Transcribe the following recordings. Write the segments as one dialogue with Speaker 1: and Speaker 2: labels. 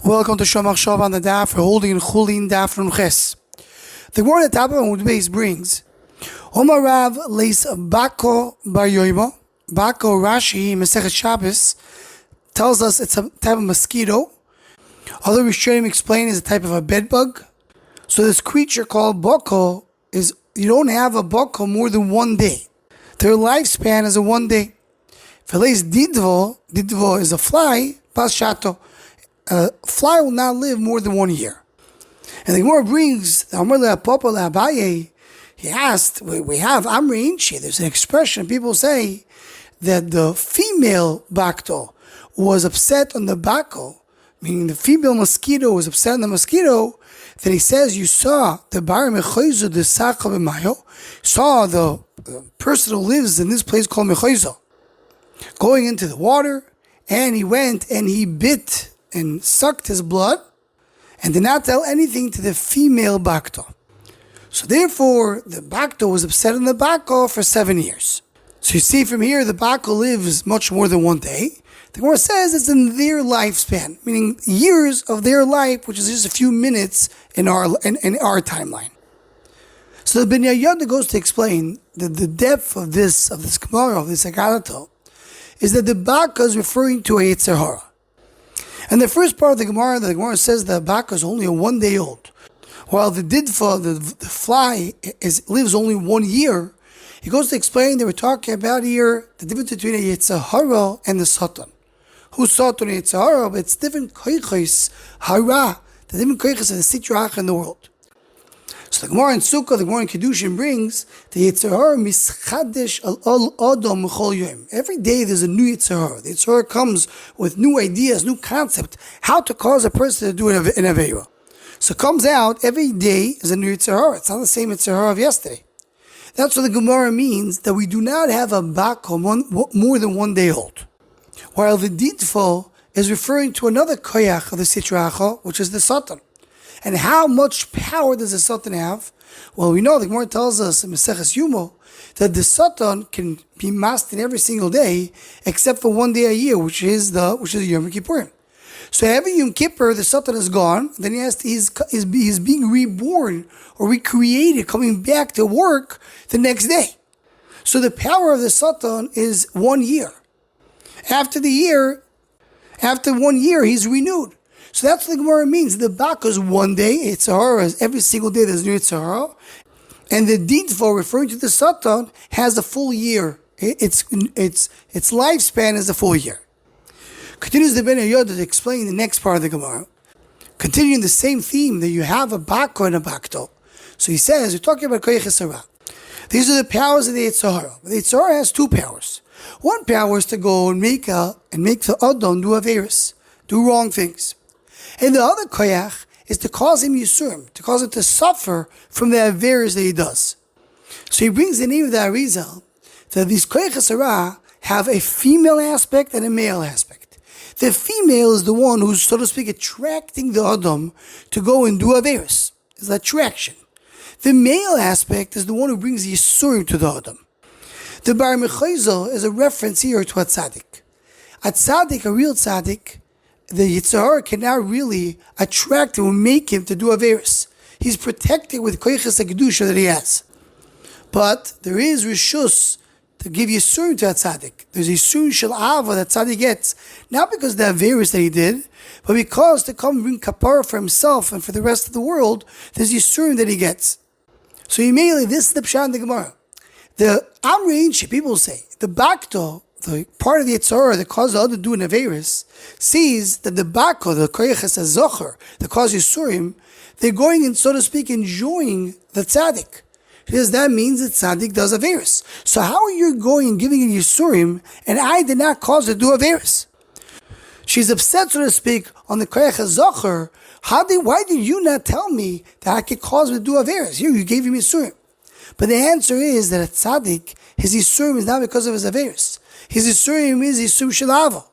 Speaker 1: Welcome to Shomach Shav on the Daf for holding in Chulin Daf Nun Ches. The Gemara at the top of Amud Beis brings Omar Rav leis Baka bar Yoima. Baka Rashi Masechet Shabbos tells us it's a type of mosquito. Other Rishonim explain is a type of a bed bug. So this creature called Baka is, you don't have a Baka more than 1 day. Their lifespan is a 1 day. Veles Didvo is a fly, Bas Shato. A fly will not live more than 1 year. And the Gemara brings, he asked, we have Amri Inchi, there's an expression, people say that the female Bakto was upset on the Bako, meaning the female mosquito was upset on the mosquito, that he says you saw the Bar Mechoizo de Sacha B'Mayo, saw the person who lives in this place called Mechoizo, going into the water, and he went and he bit and sucked his blood and did not tell anything to the female Bakto. So therefore, the Bakto was upset on the Bako for 7 years. So you see from here, the Bako lives much more than 1 day. The Gemara says it's in their lifespan, meaning years of their life, which is just a few minutes in our timeline. So the Ben Yehoyadah goes to explain that the depth of this Gemara, of this Agadato, is that the Baka is referring to a Yetzer Hara. And the first part of the Gemara says that Baka is only a 1 day old, while the Didfa, the fly, lives only 1 year. He goes to explain that we're talking about here the difference between a Yetzer Hara and the Satan. Who's Satan and Yetzer Hara? But it's different koiches hara, the different koiches of the Sitra Achra in the world. So the Gemara in Sukkah, the Gemara in Kedushin brings the Yetzer Hara mischadesh al adam chol yom. Every day there's a new Yetzer Hara. The Yetzer Hara comes with new ideas, new concept, how to cause a person to do an Aveira. So it comes out, every day is a new Yetzer Hara. It's not the same Yetzer Hara of yesterday. That's what the Gemara means, that we do not have a Baka more than 1 day old. While the Didfo is referring to another koyach of the Sitra Achra, which is the Satan. And how much power does the Satan have? Well, we know the Gemara tells us in Maseches Yumo that the Satan can be mastered every single day except for 1 day a year, which is the Yom Kippurim. So every Yom Kippur, the Satan is gone. Then he's being reborn or recreated, coming back to work the next day. So the power of the Satan is 1 year. After 1 year, he's renewed. So that's what the Gemara means. The Baka is 1 day, Yetzer Hara, every single day there's new Yetzer Hara. And the Didfo, referring to the Satan, has a full year. Its lifespan is a full year. Continues the Ben Yehoyadah to explain the next part of the Gemara. Continuing the same theme that you have a Baka and a Bakto. So he says, we're talking about Koyach Hara. These are the powers of the Yetzer Hara. The Yetzer Hara has 2 powers. One power is to go and make the Adon do Averis, do wrong things. And the other koyach is to cause him yisurim, to cause him to suffer from the averis that he does. So he brings the name of the Arizal that these koyach hara have a female aspect and a male aspect. The female is the one who's, so to speak, attracting the Adam to go and do averis. It's attraction. The male aspect is the one who brings yisurim to the Adam. The Bar Mechoizo is a reference here to a tzaddik. A tzaddik, a real tzaddik, the Yetzer Hara cannot really attract him and make him to do Averis. He's protected with Koiches HaKedusha that he has. But there is Rishus to give Yisurim to a tzaddik. There's Yisurim Shel Ava that tzaddik gets, not because of the Averis that he did, but because to come bring kapara for himself and for the rest of the world, there's Yisurim that he gets. So immediately, this is the Pshat in the Gemara. The Amri Inchi, people say, the Bakto, the part of the Yetzer Hara that causes the other to do an Averis, sees that the Baka, the Koyches HaZocher, that causes Yisurim, they're going and, so to speak, enjoying the Tzaddik. Because that means that Tzaddik does Averis. So how are you going and giving it Yisurim, and I did not cause her to do Averis? She's upset, so to speak, on the Koyches HaZocher. Why did you not tell me that I could cause her to do Averis? You gave him Yisurim. But the answer is that a tzaddik, his yisurim is not because of his averis. His yisurim is yisurim shalava.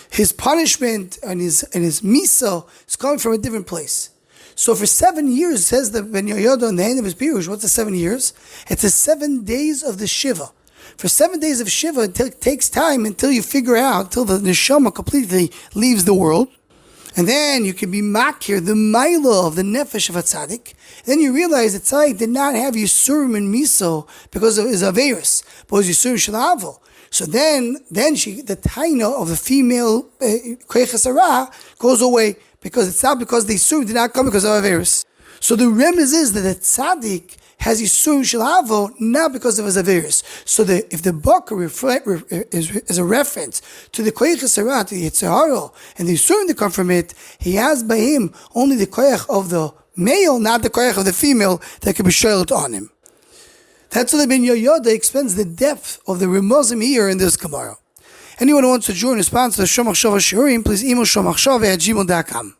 Speaker 1: His punishment and his misa is coming from a different place. So for 7 years, says the Ben Yehoyadah on the end of his pirush, what's the 7 years? It's the 7 days of the Shiva. For 7 days of Shiva, it takes time until you figure out, until the neshama completely leaves the world. And then you can be makir, the milo of the nefesh of a tzaddik. Then you realize that tzaddik did not have yisurim and miso because of his averis, but it was yisurim shalavo. So then the taina of the female koyches hara goes away, because it's not because the yisurim did not come because of averis. So the remez is that the tzaddik has yisurim shalavo not because of his averis. So if the Baka is a reference to the koyches hara, to the yitzhara, and the yisurim that come from it, he has by him only the koyach of the male, not the koyach of the female that can be shoyled on him. That's why Ben Yehoyadah explains the depth of the remozim here in this Gemara. Anyone who wants to join and sponsor the Shomachshava Shiurim, please email shomachshava@gmail.com.